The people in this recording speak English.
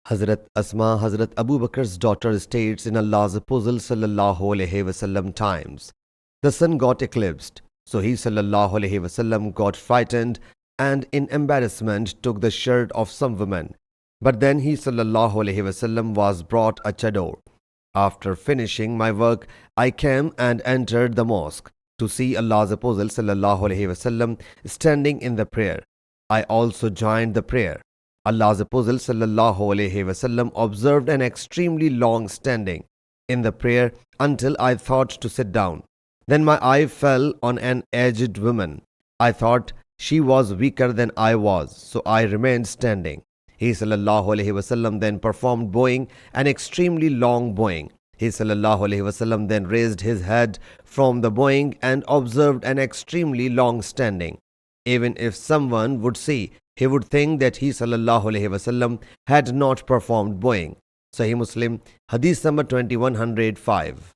Hazrat Asma, Hazrat Abu Bakr's daughter, states in Allah's Apostle sallallahu alaihi wasallam times, the sun got eclipsed, so he sallallahu alaihi wasallam got frightened and in embarrassment took the shirt of some woman. But then he sallallahu alaihi wasallam was brought a chador. After finishing my work, I came and entered the mosque to see Allah's Apostle sallallahu alaihi wasallam standing in the prayer. I also joined the prayer. Allah's Apostle sallallahu alaihi wasallam observed an extremely long standing in the prayer until I thought to sit down. Then my eye fell on an aged woman. I thought she was weaker than I was, so I remained standing. He sallallahu alaihi wasallam then performed bowing, an extremely long bowing. He sallallahu alaihi wasallam then raised his head from the bowing and observed an extremely long standing. Even if someone would see, he would think that he sallallahu alaihi wasallam had not performed bowing. Sahih Muslim Hadith number 2105.